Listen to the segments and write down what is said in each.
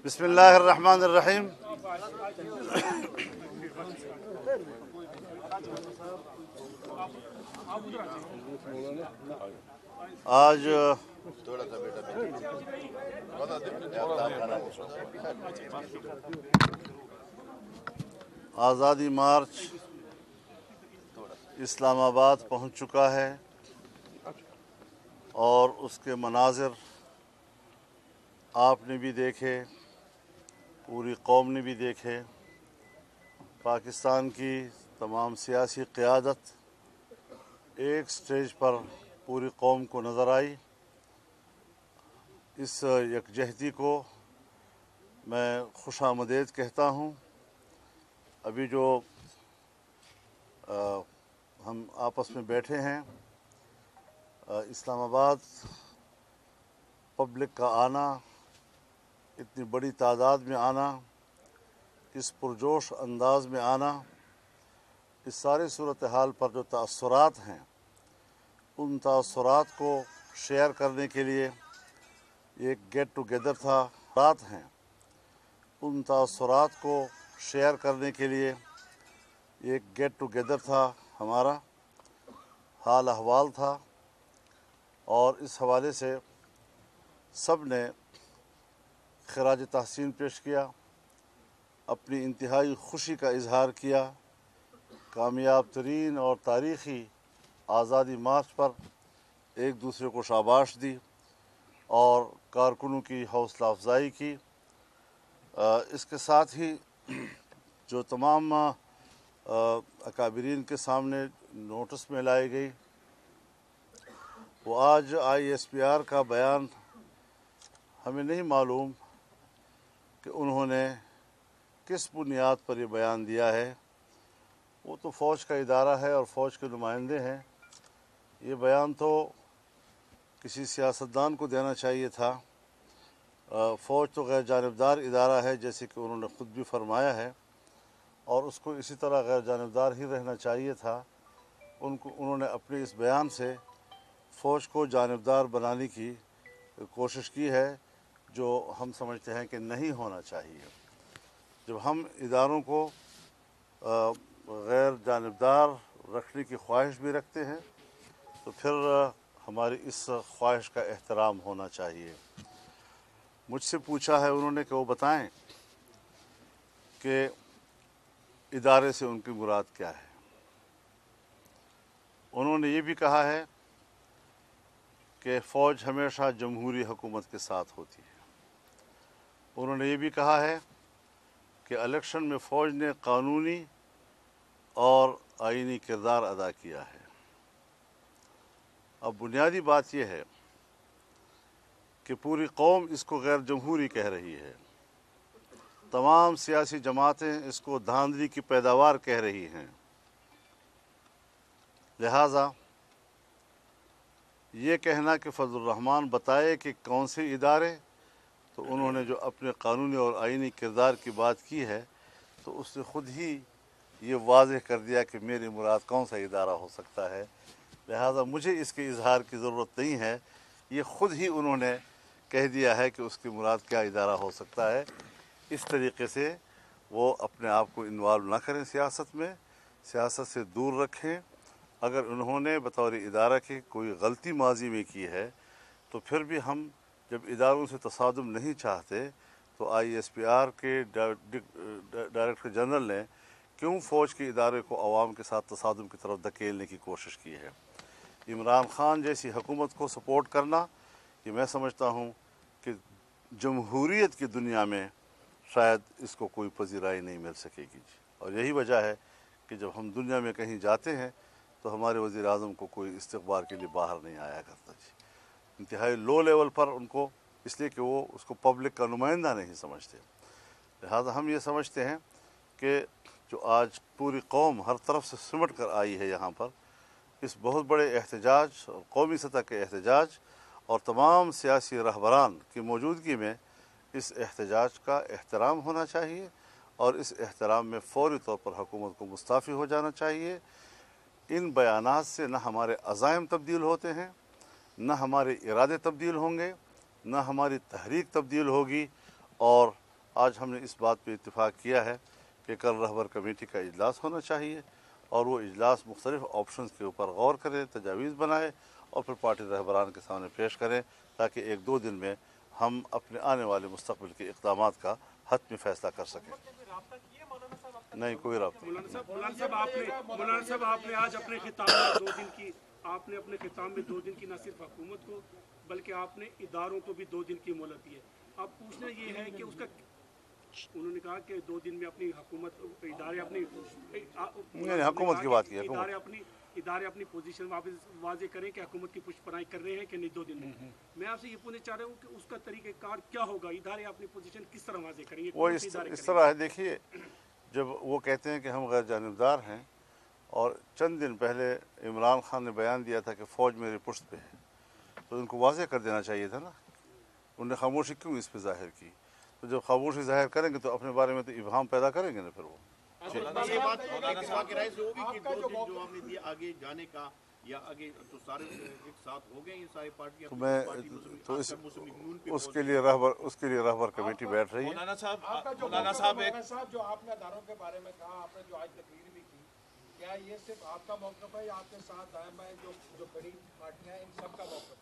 بسم اللہ الرحمن الرحیم۔ آج آزادی مارچ اسلام آباد پہنچ چکا ہے اور اس کے مناظر آپ نے بھی دیکھے، پوری قوم نے بھی دیکھے۔ پاکستان کی تمام سیاسی قیادت ایک سٹیج پر پوری قوم کو نظر آئی۔ اس یکجہتی کو میں خوش آمدید کہتا ہوں۔ ابھی جو ہم آپس میں بیٹھے ہیں، اسلام آباد پبلک کا آنا، اتنی بڑی تعداد میں آنا، اس پرجوش انداز میں آنا، اس ساری صورتحال پر جو تاثرات ہیں، ان تاثرات کو شیئر کرنے کے لیے ایک گیٹ ٹوگیدر تھا۔ رات ہیں ان تاثرات کو شیئر کرنے کے لیے ایک گیٹ ٹوگیدر تھا، ہمارا حال احوال تھا، اور اس حوالے سے سب نے خراج تحسین پیش کیا، اپنی انتہائی خوشی کا اظہار کیا۔ کامیاب ترین اور تاریخی آزادی مارچ پر ایک دوسرے کو شاباش دی اور کارکنوں کی حوصلہ افزائی کی۔ اس کے ساتھ ہی جو تمام اکابرین کے سامنے نوٹس میں لائی گئی، وہ آج ISPR کا بیان ہمیں نہیں معلوم کہ انہوں نے کس بنیاد پر یہ بیان دیا ہے۔ وہ تو فوج کا ادارہ ہے اور فوج کے نمائندے ہیں۔ یہ بیان تو کسی سیاستدان کو دینا چاہیے تھا۔ فوج تو غیر جانبدار ادارہ ہے، جیسے کہ انہوں نے خود بھی فرمایا ہے، اور اس کو اسی طرح غیر جانبدار ہی رہنا چاہیے تھا۔ انہوں نے اپنے اس بیان سے فوج کو جانبدار بنانے کی کوشش کی ہے، جو ہم سمجھتے ہیں کہ نہیں ہونا چاہیے۔ جب ہم اداروں کو غیر جانبدار رکھنے کی خواہش بھی رکھتے ہیں، تو پھر ہماری اس خواہش کا احترام ہونا چاہیے۔ مجھ سے پوچھا ہے انہوں نے کہ وہ بتائیں کہ ادارے سے ان کی مراد کیا ہے۔ انہوں نے یہ بھی کہا ہے کہ فوج ہمیشہ جمہوری حکومت کے ساتھ ہوتی ہے۔ انہوں نے یہ بھی کہا ہے کہ الیکشن میں فوج نے قانونی اور آئینی کردار ادا کیا ہے۔ اب بنیادی بات یہ ہے کہ پوری قوم اس کو غیر جمہوری کہہ رہی ہے، تمام سیاسی جماعتیں اس کو دھاندلی کی پیداوار کہہ رہی ہیں۔ لہٰذا یہ کہنا کہ فضل الرحمان بتائے کہ کون سے ادارے، تو انہوں نے جو اپنے قانونی اور آئینی کردار کی بات کی ہے، تو اس نے خود ہی یہ واضح کر دیا کہ میری مراد کون سا ادارہ ہو سکتا ہے۔ لہٰذا مجھے اس کے اظہار کی ضرورت نہیں ہے، یہ خود ہی انہوں نے کہہ دیا ہے کہ اس کی مراد کیا ادارہ ہو سکتا ہے۔ اس طریقے سے وہ اپنے آپ کو انوالو نہ کریں سیاست میں، سیاست سے دور رکھیں۔ اگر انہوں نے بطور ادارہ کے کوئی غلطی ماضی میں کی ہے، تو پھر بھی ہم جب اداروں سے تصادم نہیں چاہتے، تو ISPR کے ڈائریکٹر جنرل نے کیوں فوج کے ادارے کو عوام کے ساتھ تصادم کی طرف دھکیلنے کی کوشش کی ہے۔ عمران خان جیسی حکومت کو سپورٹ کرنا، یہ میں سمجھتا ہوں کہ جمہوریت کی دنیا میں شاید اس کو کوئی پذیرائی نہیں مل سکے گی۔ اور یہی وجہ ہے کہ جب ہم دنیا میں کہیں جاتے ہیں تو ہمارے وزیر اعظم کو کوئی استقبال کے لیے باہر نہیں آیا کرتا جی۔ انتہائی لو لیول پر ان کو، اس لیے کہ وہ اس کو پبلک کا نمائندہ نہیں سمجھتے۔ لہٰذا ہم یہ سمجھتے ہیں کہ جو آج پوری قوم ہر طرف سے سمٹ کر آئی ہے یہاں پر، اس بہت بڑے احتجاج اور قومی سطح کے احتجاج اور تمام سیاسی رہبران کی موجودگی میں اس احتجاج کا احترام ہونا چاہیے، اور اس احترام میں فوری طور پر حکومت کو مستعفی ہو جانا چاہیے۔ ان بیانات سے نہ ہمارے عزائم تبدیل ہوتے ہیں، نہ ہمارے ارادے تبدیل ہوں گے، نہ ہماری تحریک تبدیل ہوگی، اور आज हमने इस बात पे इत्तेफाक किया है कि कल रहबर कमेटी का इजलास होना चाहिए और वो इजलास मुख्तलिफ ऑप्शंस के ऊपर गौर करे, तजावीज़ बनाए और फिर पार्टी रहबरान के सामने पेश करें ताकि 1-2 दिन में हम अपने आने वाले मुस्तकबिल के इक़दामात का हतमी फ़ैसला कर सकें। नहीं, कोई रब्ता। मौलाना साहब आपने आज अपने खिताब में 2 दिन की न सिर्फ हुकूमत को बल्कि आपने इदारों को भी 2 दिन की मोहलत दी है। अब पूछना ये है कि उसका उन्होंने कहा कि 2 दिन में अपनी हुकूमत इदारे अपनी हुकूमत की बात की इदारे अपनी पोजीशन वाजे करें कि हुकूमत की पुष्पराई कर रहे हैं कि नहीं 2 दिन में। मैं आपसे ये पूछना चाह रहा हूँ कि उसका तरीक़ेकार क्या होगा, इदारे अपनी पोजीशन किस तरह वाजे करेंगे? वो इस तरह है, देखिए जब वो कहते हैं कि हम गैर जानिबदार हैं और चंद दिन पहले इमरान खान ने बयान दिया था कि फ़ौज मेरे पुश्त पे है, तो उनको वाज़े कर देना चाहिए था ना। उन्होंने खामोशी क्यों इस पे ज़ाहिर की? तो जब खामोशी ज़ाहिर करेंगे तो अपने बारे में तो इबहम पैदा करेंगे ना फिर वो। ये बात की राय से होगी कि 2 दिन जो आपने दिया आगे जाने का या आगे तो सारे एक साथ हो गए ये सारी पार्टियां, तो मैं तो उसके लिए रहबर कमेटी बैठ रही है। मौलाना साहब जो आपने अदारों के बारे में कहा, आपने जो आज तकरीर भी की, क्या ये सिर्फ आपका मौक़िफ़ है या आपके साथ दाएं बाएं जो बड़ी पार्टियां हैं इन सब का मौक़िफ़ है?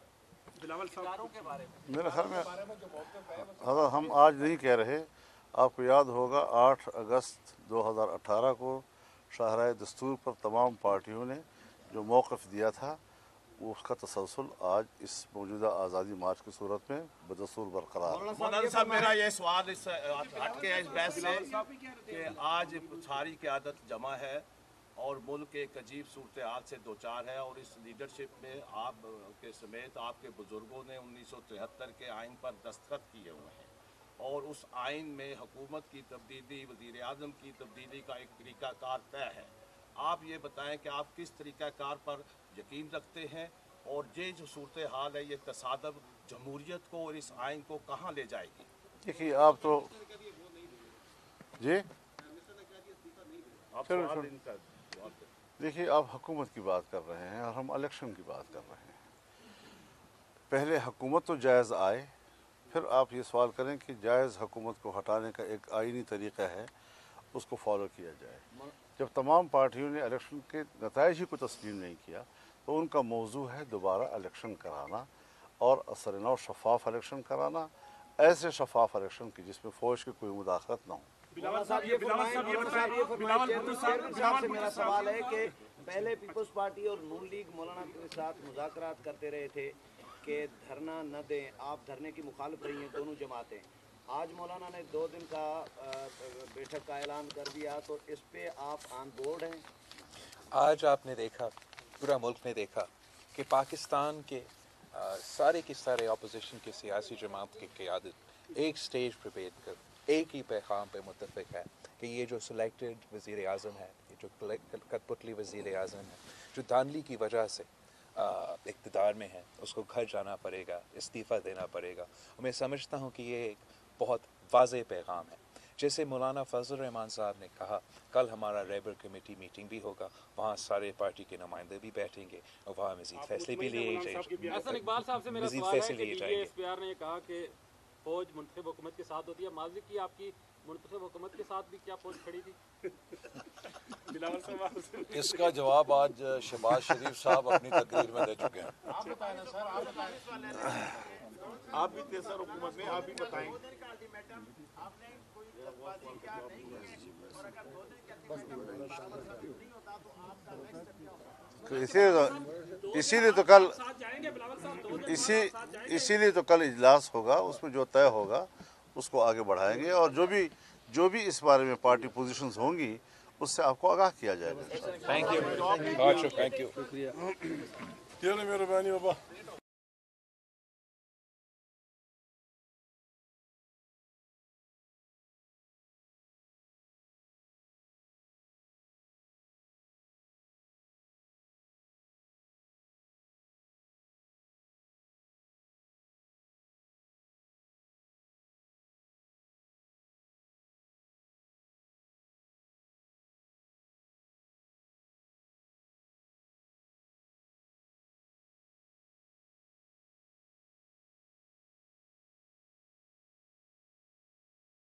बिलावल साहब के बारे में मेरे ख्याल में जो मौक़िफ़ है हम आज नहीं कह रहे। आपको याद होगा 8 अगस्त 2018 को शाहराह दस्तूर पर तमाम पार्टियों ने जो मौक़िफ़ दिया था उसका तसलसल आज इस मौजूदा आज़ादी मार्च की सूरत में बदस्तूर बरकरार। मौलाना साहब मेरा ये सवाल इस हट के इस बहस से कि आज सारी क़यादत जमा है और मुल्क एक अजीब सूरत हाल से दो चार है और इस लीडरशिप में आप के समेत आपके बुज़ुर्गों ने 1973 के आइन पर दस्तखत किए हुए हैं और उस आइन में हुकूमत की तब्दीली, वज़ीर आज़म की तब्दीली का एक तरीक़ाकार तय है। आप ये बताएं कि आप किस तरीक़ाकार पर यकीन रखते हैं और ये जो सूरत हाल है ये तसादब जमहूरियत को और इस आइन को कहाँ ले जाएगी? देखिए आप तो जी देखिए आप हुकूमत की बात कर रहे हैं और हम इलेक्शन की बात कर रहे हैं। पहले हुकूमत तो जायज़ आए, फिर आप ये सवाल करें कि जायज़ हुकूमत को हटाने का एक आईनी तरीक़ा है, उसको फॉलो किया जाए। जब तमाम पार्टियों ने इलेक्शन के नताइज ही को तस्लीम नहीं किया तो उनका मौजू है दोबारा इलेक्शन कराना और असरनौ शफाफ इलेक्शन कराना, ऐसे शफाफ इलेक्शन की जिसमें फ़ौज की कोई मुदाखलत ना हो। मेरा सवाल है कि पहले पीपल्स पार्टी और नून लीग मौलाना के साथ मुज़ाकरात करते रहे थे कि धरना न दें, आप धरने की मुखालिफ रही हैं दोनों जमातें। आज मौलाना ने 2 दिन का बैठक का ऐलान कर दिया, तो इस पे आप ऑन बोर्ड हैं? आज आपने देखा, पूरा मुल्क ने देखा कि पाकिस्तान के सारे के सारे अपोजिशन के सियासी जमात की क़यादत एक स्टेज पर बैठ कर एक ही पैगाम पे मुत्तफ़िक है कि ये जो सिलेक्टेड वज़ीर आज़म है, ये जो कठपुतली वज़ीर आज़म है, जो धांधली की वजह से इक़्तिदार में है, उसको घर जाना पड़ेगा, इस्तीफ़ा देना पड़ेगा। और मैं समझता हूँ कि ये एक बहुत वाज़ेह पैगाम है। जैसे मौलाना फजल रहमान साहब ने कहा, कल हमारा रहबर कमेटी मीटिंग भी होगा, वहाँ सारे पार्टी के नुमाइंदे भी बैठेंगे और वहाँ मज़ीद फैसले भी लिए जाएंगे। हसन इकबाल साहब से मेरा सवाल है कि DGSPR ने कहा कि फौज मुंतखब हुकूमत के साथ होती है, माजी की आपकी मुंतखब हुकूमत के साथ भी क्या फौज खड़ी थी? इसका जवाब आज शहबाज शरीफ साहब अपनी तकरीर में दे चुके हैं। आप बताएं ना सर, आप बताएं। आप भी थे सर हुकूमत में, आप भी बताएं। इसीलिए तो कल इजलास होगा, उसमें जो तय होगा उसको आगे बढ़ाएंगे और जो भी इस बारे में पार्टी पोजीशंस होंगी उससे आपको आगाह किया जाएगा। Thank you. Thank you. मेहरबानी बाबा।